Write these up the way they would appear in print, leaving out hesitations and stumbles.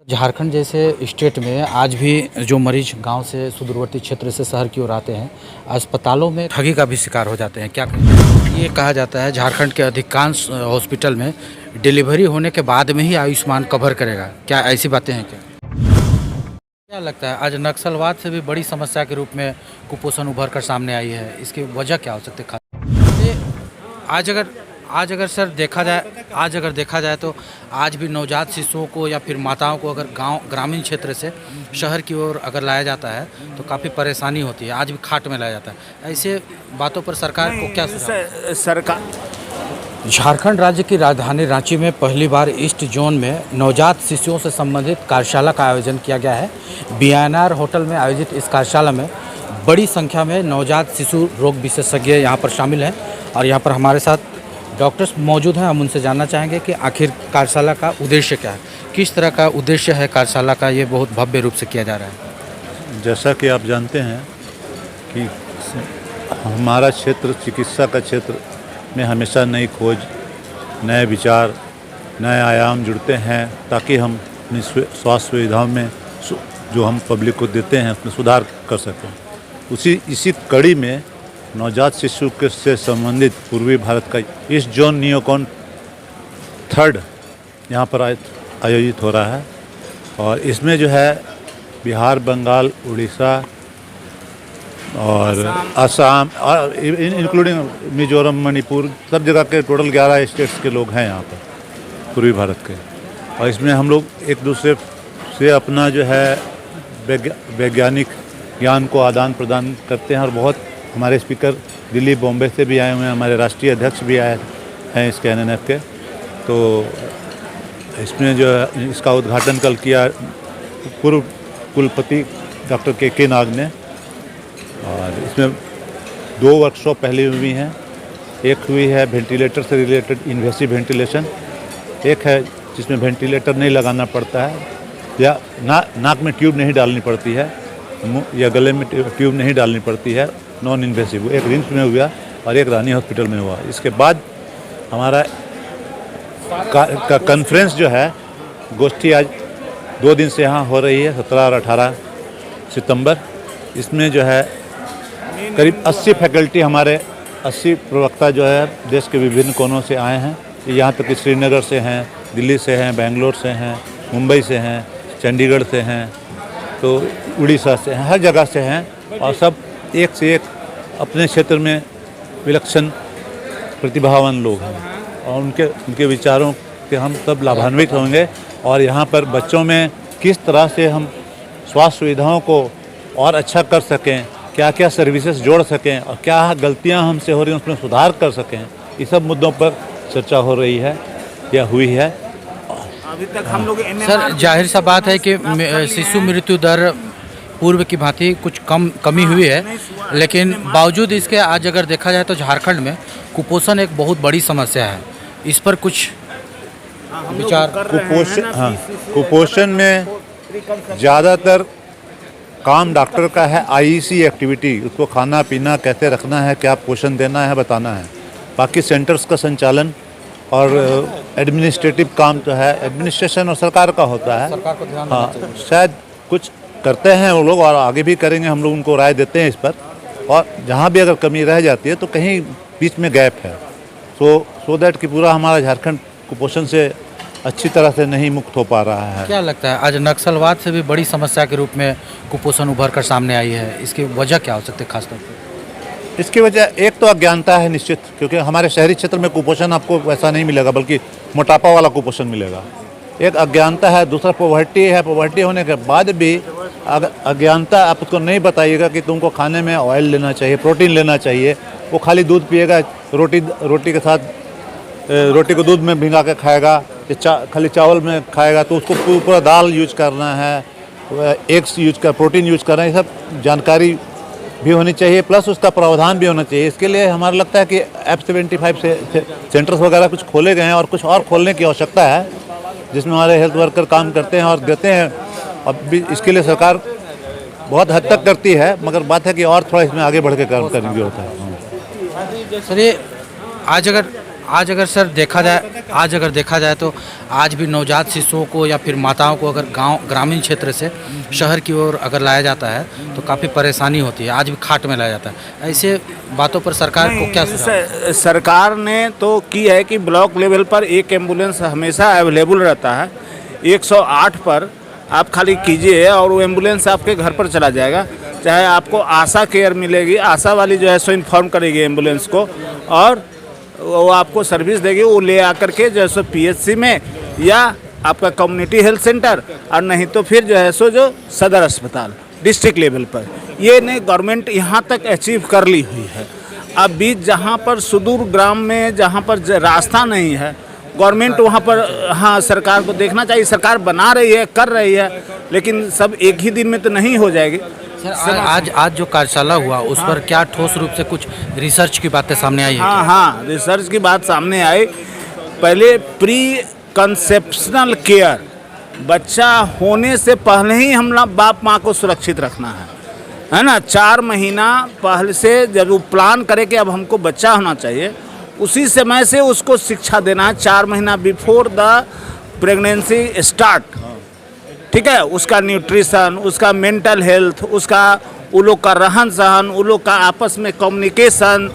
झारखंड जैसे स्टेट में आज भी जो मरीज गांव से सुदूरवर्ती क्षेत्र से शहर की ओर आते हैं, अस्पतालों में ठगी का भी शिकार हो जाते हैं। क्या कहें? ये कहा जाता है झारखंड के अधिकांश हॉस्पिटल में डिलीवरी होने के बाद में ही आयुष्मान कवर करेगा। क्या ऐसी बातें हैं क्या? क्या लगता है आज नक्सलवाद से भी बड़ी समस्या के रूप में कुपोषण उभर कर सामने आई है, इसकी वजह क्या हो सकती है? ये आज अगर देखा जाए तो आज भी नवजात शिशुओं को या फिर माताओं को अगर गांव ग्रामीण क्षेत्र से शहर की ओर अगर लाया जाता है तो काफ़ी परेशानी होती है। आज भी खाट में लाया जाता है। ऐसे बातों पर सरकार को क्या सुझाव? सरकार झारखंड राज्य की राजधानी रांची में पहली बार ईस्ट जोन में नवजात शिशुओं से संबंधित कार्यशाला का आयोजन किया गया है। बीएनआर होटल में आयोजित इस कार्यशाला में बड़ी संख्या में नवजात शिशु रोग विशेषज्ञ यहाँ पर शामिल हैं और यहाँ पर हमारे साथ डॉक्टर्स मौजूद हैं। हम उनसे जानना चाहेंगे कि आखिर कार्यशाला का उद्देश्य क्या है, किस तरह का उद्देश्य है कार्यशाला का, ये बहुत भव्य रूप से किया जा रहा है। जैसा कि आप जानते हैं कि हमारा क्षेत्र चिकित्सा का क्षेत्र में हमेशा नई खोज, नए विचार, नए आयाम जुड़ते हैं ताकि हम अपनी स्वास्थ्य सुविधाओं में जो हम पब्लिक को देते हैं उसमें सुधार कर सकें। इसी कड़ी में नवजात शिशु के से संबंधित पूर्वी भारत का ईस्ट जोन नियोकॉन 3 यहाँ पर आयोजित हो रहा है और इसमें जो है बिहार, बंगाल, उड़ीसा और असम और इंक्लूडिंग मिजोरम, मणिपुर, सब जगह के टोटल 11 स्टेट्स के लोग हैं यहाँ पर पूर्वी भारत के। और इसमें हम लोग एक दूसरे से अपना जो है वैज्ञानिक ज्ञान को आदान प्रदान करते हैं और बहुत हमारे स्पीकर दिल्ली, बॉम्बे से भी आए हुए हैं, हमारे राष्ट्रीय अध्यक्ष भी आए हैं इसके एनएनएफ के। तो इसमें जो है इसका उद्घाटन कल किया पूर्व कुलपति डॉक्टर के नाग ने और इसमें 2 वर्कशॉप पहले हुई हैं। एक हुई है वेंटिलेटर से रिलेटेड इन्वेसिव वेंटिलेशन, एक है जिसमें वेंटिलेटर नहीं लगाना पड़ता है या नाक में ट्यूब नहीं डालनी पड़ती है, मुँह या गले में ट्यूब नहीं डालनी पड़ती है, नॉन इन्वेसिव। एक रिम्स में हुआ और एक रानी हॉस्पिटल में हुआ। इसके बाद हमारा कॉन्फ्रेंस जो है गोष्ठी आज 2 दिन से यहाँ हो रही है, 17 और 18 सितंबर। इसमें जो है करीब 80 फैकल्टी, हमारे 80 प्रवक्ता जो है देश के विभिन्न कोनों से आए हैं। यहाँ तक कि श्रीनगर से हैं, दिल्ली से हैं, बेंगलोर से हैं, मुंबई से हैं, चंडीगढ़ से हैं, तो उड़ीसा से हैं, हर जगह से हैं और सब एक से एक अपने क्षेत्र में विलक्षण प्रतिभावान लोग हैं और उनके विचारों के हम सब लाभान्वित होंगे। और यहाँ पर बच्चों में किस तरह से हम स्वास्थ्य सुविधाओं को और अच्छा कर सकें, क्या क्या सर्विसेज जोड़ सकें और क्या गलतियाँ हमसे हो रही हैं उसमें सुधार कर सकें, इस सब मुद्दों पर चर्चा हो रही है या हुई है। अभी तक हम लोग सर, जाहिर सा बात है कि शिशु मृत्यु दर पूर्व की भांति कुछ कमी हुई है, लेकिन बावजूद इसके आज अगर देखा जाए तो झारखंड में कुपोषण एक बहुत बड़ी समस्या है। इस पर कुछ विचार? कुपोषण में ज़्यादातर काम डॉक्टर का है, आईईसी एक्टिविटी, उसको खाना पीना कैसे रखना है, क्या पोषण देना है, बताना है। बाकी सेंटर्स का संचालन और एडमिनिस्ट्रेटिव काम तो है, एडमिनिस्ट्रेशन और सरकार का होता है। सरकार को ध्यान हाँ, शायद कुछ करते हैं वो लोग और आगे भी करेंगे, हम लोग उनको राय देते हैं इस पर। और जहाँ भी अगर कमी रह जाती है तो कहीं बीच में गैप है, सो दैट कि पूरा हमारा झारखंड कुपोषण से अच्छी तरह से नहीं मुक्त हो पा रहा है। क्या लगता है आज नक्सलवाद से भी बड़ी समस्या के रूप में कुपोषण उभर कर सामने आई है, इसकी वजह क्या हो सकती है खासतौर पर? इसकी वजह एक तो अज्ञानता है निश्चित, क्योंकि हमारे शहरी क्षेत्र में कुपोषण आपको वैसा नहीं मिलेगा, बल्कि मोटापा वाला कुपोषण मिलेगा। एक अज्ञानता है, दूसरा पॉवर्टी है। पॉवर्टी होने के बाद भी अज्ञानता, आप उसको नहीं बताइएगा कि तुमको खाने में ऑयल लेना चाहिए, प्रोटीन लेना चाहिए, वो खाली दूध पिएगा, रोटी के साथ रोटी को दूध में भिंगा के खाएगा, खाली चावल में खाएगा, तो उसको पूरा दाल यूज करना है, एग्स यूज कर, प्रोटीन यूज करना है, ये सब जानकारी भी होनी चाहिए, प्लस उसका प्रावधान भी होना चाहिए। इसके लिए हमारा लगता है कि F75 से सेंटर्स वगैरह कुछ खोले गए हैं और कुछ और खोलने की आवश्यकता है, जिसमें हमारे हेल्थ वर्कर काम करते हैं और देते हैं। अब भी इसके लिए सरकार बहुत हद तक करती है, मगर बात है कि और थोड़ा इसमें आगे बढ़ के काम करने की होता है। सर, ये आज अगर देखा जाए तो आज भी नवजात शिशुओं को या फिर माताओं को अगर ग्रामीण क्षेत्र से शहर की ओर अगर लाया जाता है तो काफ़ी परेशानी होती है, आज भी खाट में लाया जाता है। ऐसे बातों पर सरकार को क्या सुझाव? सरकार ने तो की है कि ब्लॉक लेवल पर एक एम्बुलेंस हमेशा अवेलेबल रहता है। 108 पर आप खाली कीजिए और वो एम्बुलेंस आपके घर पर चला जाएगा। चाहे आपको आशा केयर मिलेगी, आशा वाली जो है सो इन्फॉर्म करेगी एम्बुलेंस को और वो आपको सर्विस देगी। वो ले आकर के जो है सो PHC में या आपका कम्युनिटी हेल्थ सेंटर और नहीं तो फिर जो है सो जो सदर अस्पताल डिस्ट्रिक्ट लेवल पर, ये ने गवर्नमेंट यहाँ तक अचीव कर ली हुई है। अब बीच जहाँ पर सुदूर ग्राम में जहाँ पर रास्ता नहीं है, गवर्नमेंट वहाँ पर हाँ सरकार को देखना चाहिए। सरकार बना रही है, कर रही है, लेकिन सब एक ही दिन में तो नहीं हो जाएगी। सर आज जो कार्यशाला हुआ उस पर क्या ठोस रूप से कुछ रिसर्च की बातें सामने आई है? हाँ, रिसर्च की बात सामने आई। पहले प्री कंसेप्शनल केयर, बच्चा होने से पहले ही हम बाप माँ को सुरक्षित रखना है ना। 4 महीना पहले से जब वो प्लान करे कि अब हमको बच्चा होना चाहिए, उसी समय से उसको शिक्षा देना है। 4 महीना बिफोर द प्रेगनेंसी स्टार्ट, ठीक है। उसका न्यूट्रिशन, उसका मेंटल हेल्थ, उसका वो लोग का रहन सहन, वो लोग का आपस में कम्युनिकेशन,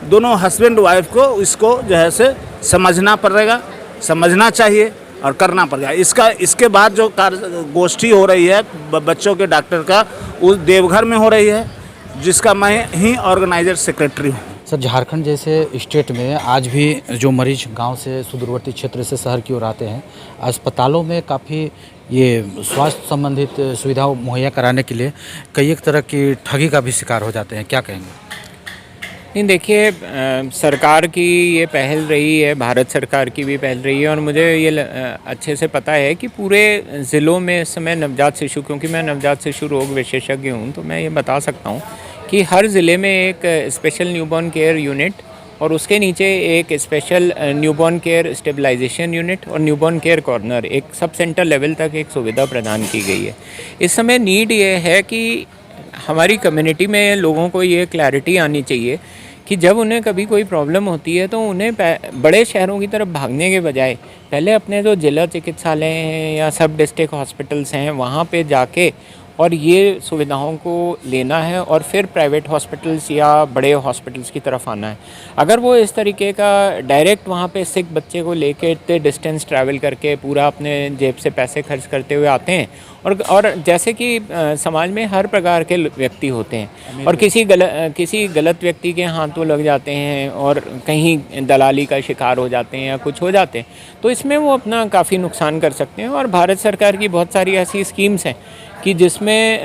दोनों हस्बैंड वाइफ को इसको जो है से समझना पड़ेगा, समझना चाहिए और करना पड़ेगा। इसके बाद जो गोष्ठी हो रही है बच्चों के डॉक्टर का, उस देवघर में हो रही है, जिसका मैं ही ऑर्गेनाइजर सेक्रेटरी हूँ। सर झारखंड जैसे स्टेट में आज भी जो मरीज गांव से सुदूरवर्ती क्षेत्र से शहर की ओर आते हैं, अस्पतालों में काफ़ी ये स्वास्थ्य संबंधित सुविधा मुहैया कराने के लिए कई एक तरह की ठगी का भी शिकार हो जाते हैं, क्या कहेंगे? नहीं देखिए, सरकार की ये पहल रही है, भारत सरकार की भी पहल रही है और मुझे ये अच्छे से पता है कि पूरे ज़िलों में इस समय नवजात शिशु, क्योंकि मैं नवजात शिशु रोग विशेषज्ञ हूँ, तो मैं ये बता सकता हूँ कि हर ज़िले में एक स्पेशल न्यूबॉर्न केयर यूनिट और उसके नीचे एक special newborn care stabilisation unit और न्यूबॉर्न केयर कॉर्नर, एक सब सेंटर लेवल तक एक सुविधा प्रदान की गई है। इस समय नीड ये है कि हमारी कम्युनिटी में लोगों को ये क्लैरिटी आनी चाहिए कि जब उन्हें कभी कोई प्रॉब्लम होती है तो उन्हें बड़े शहरों की तरफ भागने के बजाय पहले अपने जो जिला चिकित्सालय हैं या सब डिस्ट्रिक्ट हॉस्पिटल्स हैं वहाँ पे जाके और ये सुविधाओं को लेना है और फिर प्राइवेट हॉस्पिटल्स या बड़े हॉस्पिटल्स की तरफ आना है। अगर वो इस तरीके का डायरेक्ट वहाँ पे सिक बच्चे को लेके इतने डिस्टेंस ट्रैवल करके पूरा अपने जेब से पैसे खर्च करते हुए आते हैं और जैसे कि समाज में हर प्रकार के व्यक्ति होते हैं और किसी गलत व्यक्ति के हाथों लग जाते हैं और कहीं दलाली का शिकार हो जाते हैं या कुछ हो जाते हैं, तो इसमें वो अपना काफ़ी नुकसान कर सकते हैं। और भारत सरकार की बहुत सारी ऐसी स्कीम्स हैं कि जिसमें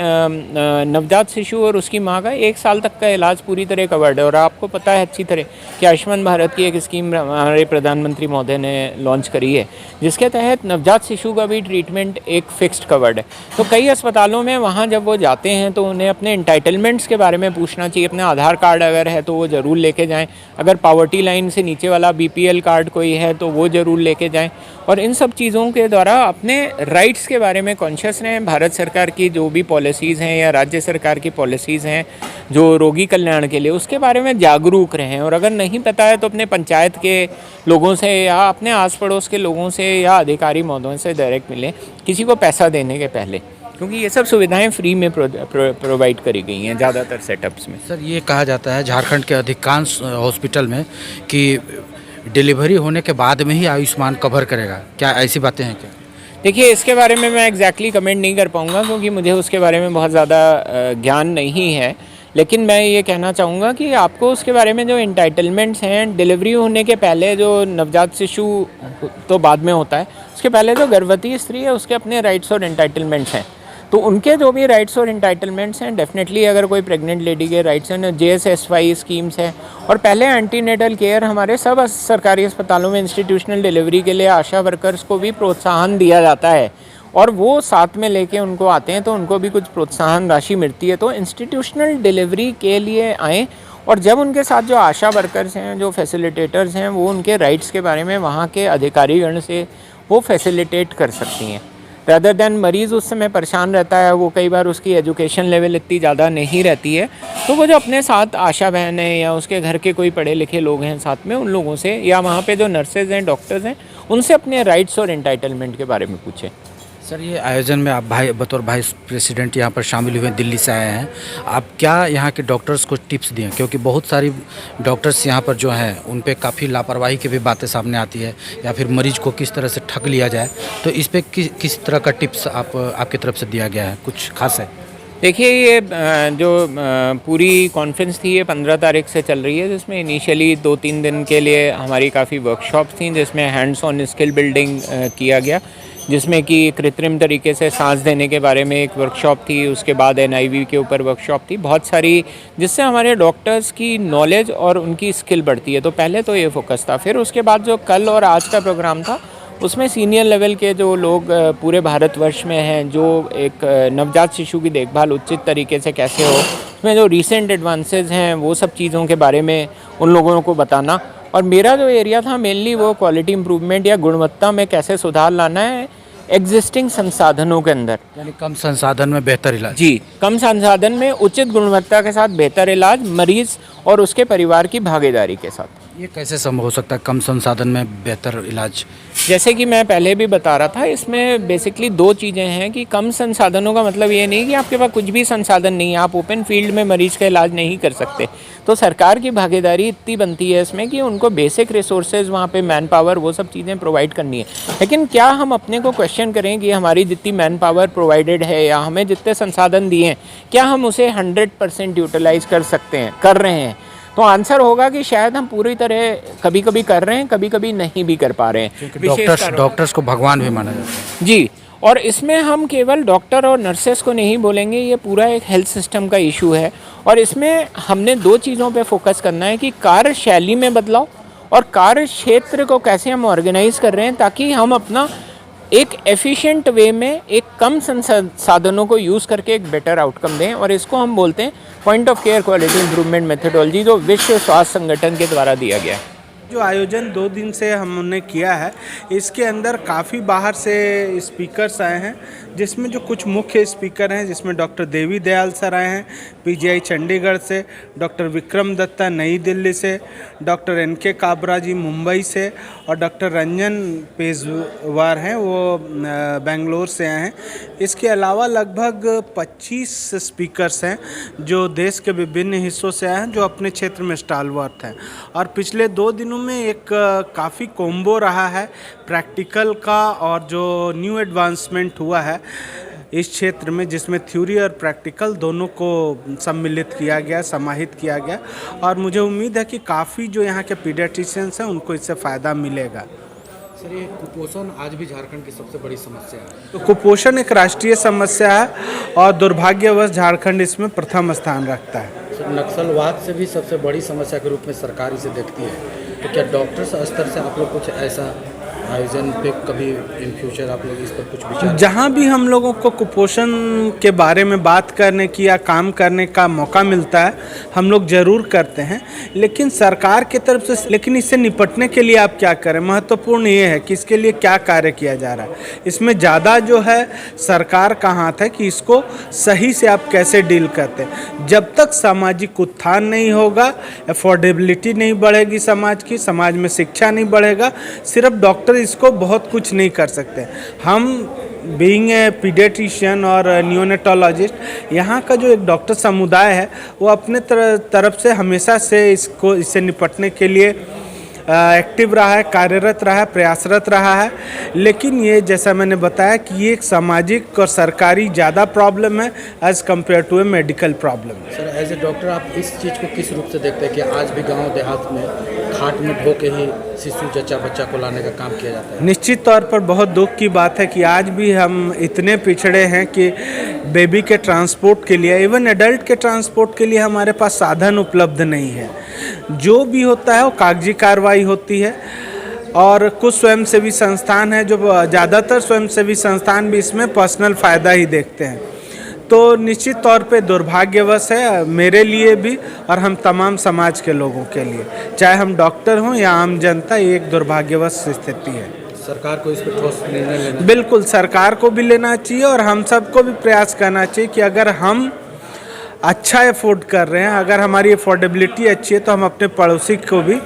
नवजात शिशु और उसकी माँ का 1 साल तक का इलाज पूरी तरह कवर्ड है। और आपको पता है अच्छी तरह कि आयुष्मान भारत की एक स्कीम हमारे प्रधानमंत्री महोदय ने लॉन्च करी है, जिसके तहत नवजात शिशु का भी ट्रीटमेंट एक फिक्स्ड कवर्ड है। तो कई अस्पतालों में वहाँ जब वो जाते हैं तो उन्हें अपने एंटाइटलमेंट्स के बारे में पूछना चाहिए। अपने आधार कार्ड अगर है तो वो ज़रूर लेके जाएँ, अगर पॉवर्टी लाइन से नीचे वाला BPL कार्ड कोई है तो वो ज़रूर लेके जाएँ और इन सब चीज़ों के द्वारा अपने राइट्स के बारे में कॉन्शियस रहें। भारत सरकार की जो भी पॉलिसीज़ हैं या राज्य सरकार की पॉलिसीज़ हैं जो रोगी कल्याण के लिए, उसके बारे में जागरूक रहें। और अगर नहीं पता है तो अपने पंचायत के लोगों से या अपने आस पड़ोस के लोगों से या अधिकारी महोदयों से डायरेक्ट मिलें, किसी को पैसा देने के पहले, क्योंकि ये सब सुविधाएं फ्री में प्रोवाइड करी गई हैं ज़्यादातर सेटअप्स में। सर ये कहा जाता है झारखंड के अधिकांश हॉस्पिटल में कि डिलीवरी होने के बाद में ही आयुष्मान कवर करेगा, क्या ऐसी बातें हैं क्या? देखिए, इसके बारे में मैं एग्जैक्टली कमेंट नहीं कर पाऊँगा क्योंकि मुझे उसके बारे में बहुत ज़्यादा ज्ञान नहीं है, लेकिन मैं ये कहना चाहूँगा कि आपको उसके बारे में जो एंटाइटलमेंट्स हैं, डिलीवरी होने के पहले जो नवजात शिशु तो बाद में होता है, उसके पहले जो गर्भवती स्त्री है उसके अपने राइट्स और एंटाइटलमेंट्स हैं। तो उनके जो भी राइट्स और एंटाइटलमेंट्स हैं, डेफिनेटली अगर कोई प्रेग्नेंट लेडी के राइट्स हैं, JSSY स्कीम्स हैं और पहले एंटीनेटल केयर हमारे सब सरकारी अस्पतालों में इंस्टीट्यूशनल डिलीवरी के लिए आशा वर्कर्स को भी प्रोत्साहन दिया जाता है और वो साथ में लेके उनको आते हैं तो उनको भी कुछ प्रोत्साहन राशि मिलती है। तो इंस्टीट्यूशनल डिलीवरी के लिए आएँ और जब उनके साथ जो आशा वर्कर्स हैं, जो फैसिलिटेटर्स हैं, वो उनके राइट्स के बारे में वहाँ के अधिकारीगण से वो फैसिलिटेट कर सकती हैं। रदर दैन मरीज़ उस समय परेशान रहता है, वो कई बार उसकी एजुकेशन लेवल इतनी ज़्यादा नहीं रहती है, तो वो जो अपने साथ आशा बहन है या उसके घर के कोई पढ़े लिखे लोग हैं साथ में, उन लोगों से या वहाँ पे जो नर्सेज हैं, डॉक्टर्स हैं, उनसे अपने राइट्स और एंटाइटलमेंट के बारे में पूछें। सर, ये आयोजन में आप बतौर वाइस प्रेसिडेंट यहाँ पर शामिल हुए, दिल्ली से आए हैं, आप क्या यहाँ के डॉक्टर्स को टिप्स दिए? क्योंकि बहुत सारी डॉक्टर्स यहाँ पर जो हैं उन पे काफ़ी लापरवाही की भी बातें सामने आती है, या फिर मरीज को किस तरह से ठग लिया जाए, तो इस पे किस तरह का टिप्स आपकी तरफ से दिया गया है? कुछ खास है? देखिए, ये जो पूरी कॉन्फ्रेंस थी ये 15 तारीख से चल रही है, जिसमें इनिशियली 2-3 दिन के लिए हमारी काफ़ी वर्कशॉप्स थी, जिसमें हैंड्स ऑन स्किल बिल्डिंग किया गया, जिसमें कि कृत्रिम तरीके से सांस देने के बारे में एक वर्कशॉप थी, उसके बाद NIV के ऊपर वर्कशॉप थी, बहुत सारी, जिससे हमारे डॉक्टर्स की नॉलेज और उनकी स्किल बढ़ती है। तो पहले तो ये फोकस था। फिर उसके बाद जो कल और आज का प्रोग्राम था, उसमें सीनियर लेवल के जो लोग पूरे भारतवर्ष में हैं, जो एक नवजात शिशु की देखभाल उचित तरीके से कैसे हो, उसमें जो रीसेंट एडवांसेस हैं, वो सब चीज़ों के बारे में उन लोगों को बताना। और मेरा जो एरिया था मेनली वो क्वालिटी इम्प्रूवमेंट या गुणवत्ता में कैसे सुधार लाना है एग्जिस्टिंग संसाधनों के अंदर, यानी कम संसाधन में बेहतर इलाज। जी, कम संसाधन में उचित गुणवत्ता के साथ बेहतर इलाज, मरीज और उसके परिवार की भागीदारी के साथ। ये कैसे संभव हो सकता है, कम संसाधन में बेहतर इलाज? जैसे कि मैं पहले भी बता रहा था, इसमें बेसिकली 2 चीज़ें हैं कि कम संसाधनों का मतलब ये नहीं कि आपके पास कुछ भी संसाधन नहीं है, आप ओपन फील्ड में मरीज का इलाज नहीं कर सकते। तो सरकार की भागीदारी इतनी बनती है इसमें कि उनको बेसिक रिसोर्सेज, वहाँ पे मैन पावर, वो सब चीज़ें प्रोवाइड करनी है। लेकिन क्या हम अपने को क्वेश्चन करें कि हमारी जितनी मैन पावर प्रोवाइडेड है या हमें जितने संसाधन दिए हैं, क्या हम उसे 100% यूटिलाइज़ कर सकते हैं, कर रहे हैं? तो आंसर होगा कि शायद हम पूरी तरह कभी कभी कर रहे हैं, कभी कभी नहीं भी कर पा रहे हैं। डॉक्टर्स को भगवान भी माना जाता है। जी, और इसमें हम केवल डॉक्टर और नर्सेस को नहीं बोलेंगे, ये पूरा एक हेल्थ सिस्टम का इशू है। और इसमें हमने 2 चीज़ों पे फोकस करना है कि कार्यशैली में बदलाव और कार्य क्षेत्र को कैसे हम ऑर्गेनाइज कर रहे हैं, ताकि हम अपना एक एफिशिएंट वे में एक कम संसाधनों को यूज़ करके एक बेटर आउटकम दें। और इसको हम बोलते हैं point of care quality improvement methodology, जो विश्व स्वास्थ्य संगठन के द्वारा दिया गया है। जो आयोजन 2 दिन से हमने किया है, इसके अंदर काफ़ी बाहर से स्पीकर्स आए हैं, जिसमें जो कुछ मुख्य स्पीकर हैं, जिसमें डॉक्टर देवी दयाल सर आए हैं PGI चंडीगढ़ से, डॉक्टर विक्रम दत्ता नई दिल्ली से, डॉक्टर NK काबरा जी मुंबई से, और डॉक्टर रंजन पेजवार हैं, वो बेंगलोर से आए हैं। इसके अलावा लगभग 25 स्पीकर्स हैं जो देश के विभिन्न हिस्सों से आए हैं, जो अपने क्षेत्र में स्टालवर्थ हैं। और पिछले 2 दिनों में एक काफ़ी कॉम्बो रहा है प्रैक्टिकल का और जो न्यू एडवांसमेंट हुआ है इस क्षेत्र में, जिसमें थ्योरी और प्रैक्टिकल दोनों को सम्मिलित किया गया, समाहित किया गया। और मुझे उम्मीद है कि काफ़ी जो यहाँ के पीडियाट्रिशियंस हैं उनको इससे फ़ायदा मिलेगा। सर, ये कुपोषण आज भी झारखंड की सबसे बड़ी समस्या है। तो कुपोषण एक राष्ट्रीय समस्या है और दुर्भाग्यवश झारखंड इसमें प्रथम स्थान रखता है। सर, नक्सलवाद से भी सबसे बड़ी समस्या के रूप में सरकार इसे देखती है, तो क्या डॉक्टर्स स्तर से आप लोग कुछ ऐसा आयोजन पे कभी इन फ्यूचर आप लोग इस पर कुछ विचार? जहाँ भी हम लोगों को कुपोषण के बारे में बात करने की या काम करने का मौका मिलता है, हम लोग ज़रूर करते हैं। लेकिन सरकार की तरफ से, लेकिन इससे निपटने के लिए आप क्या करें, महत्वपूर्ण ये है कि इसके लिए क्या कार्य किया जा रहा है। इसमें ज़्यादा जो है सरकार का हाथ है कि इसको सही से आप कैसे डील करते हैं। जब तक सामाजिक उत्थान नहीं होगा, अफोर्डेबिलिटी नहीं बढ़ेगी समाज की, समाज में शिक्षा नहीं बढ़ेगा, सिर्फ डॉक्टर इसको बहुत कुछ नहीं कर सकते। हम बीइंग ए पीडियाट्रिशियन और न्यूनेटोलॉजिस्ट, यहाँ का जो एक डॉक्टर समुदाय है वो अपने तरफ से हमेशा से इससे निपटने के लिए एक्टिव रहा है, कार्यरत रहा है, प्रयासरत रहा है। लेकिन ये जैसा मैंने बताया कि ये एक सामाजिक और सरकारी ज़्यादा प्रॉब्लम है as compared to a medical problem. Sir, as a doctor आप इस चीज़ को किस रूप से देखते हैं कि आज भी गांव देहात में खाट में ढो के ही शिशु जच्चा बच्चा को लाने का काम किया जाता है? निश्चित तौर पर बहुत दुख की बात है कि आज भी हम इतने पिछड़े हैं कि बेबी के ट्रांसपोर्ट के लिए, इवन एडल्ट के ट्रांसपोर्ट के लिए हमारे पास साधन उपलब्ध नहीं है। जो भी होता है वो कागजी कार्रवाई होती है। और कुछ स्वयंसेवी संस्थान हैं, जो ज़्यादातर स्वयंसेवी संस्थान भी इसमें पर्सनल फ़ायदा ही देखते हैं। तो निश्चित तौर पे दुर्भाग्यवश है मेरे लिए भी और हम तमाम समाज के लोगों के लिए, चाहे हम डॉक्टर हों या आम जनता, ये एक दुर्भाग्यवश स्थिति है। सरकार को इस पर ठोस निर्णय लेना बिल्कुल सरकार को भी लेना चाहिए और हम सबको भी प्रयास करना चाहिए कि अगर हम अच्छा अफोर्ड कर रहे हैं, अगर हमारी अफोर्डेबिलिटी अच्छी है तो हम अपने पड़ोसी को भी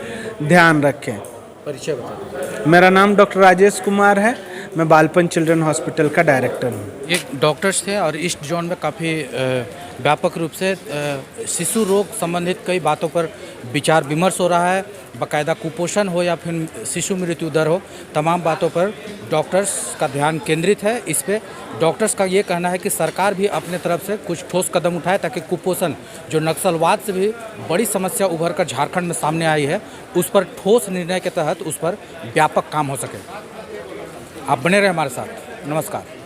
ध्यान रखें। परिचय बता। मेरा नाम डॉक्टर राजेश कुमार है, मैं बालपन चिल्ड्रन हॉस्पिटल का डायरेक्टर हूँ। ये डॉक्टर्स थे और ईस्ट जोन में काफ़ी व्यापक रूप से शिशु रोग संबंधित कई बातों पर विचार विमर्श हो रहा है। बाकायदा कुपोषण हो या फिर शिशु मृत्यु दर हो, तमाम बातों पर डॉक्टर्स का ध्यान केंद्रित है। इस पे डॉक्टर्स का ये कहना है कि सरकार भी अपने तरफ से कुछ ठोस कदम उठाए ताकि कुपोषण जो नक्सलवाद से भी बड़ी समस्या उभर कर झारखंड में सामने आई है, उस पर ठोस निर्णय के तहत उस पर व्यापक काम हो सके। आप बने रहे हमारे साथ। नमस्कार।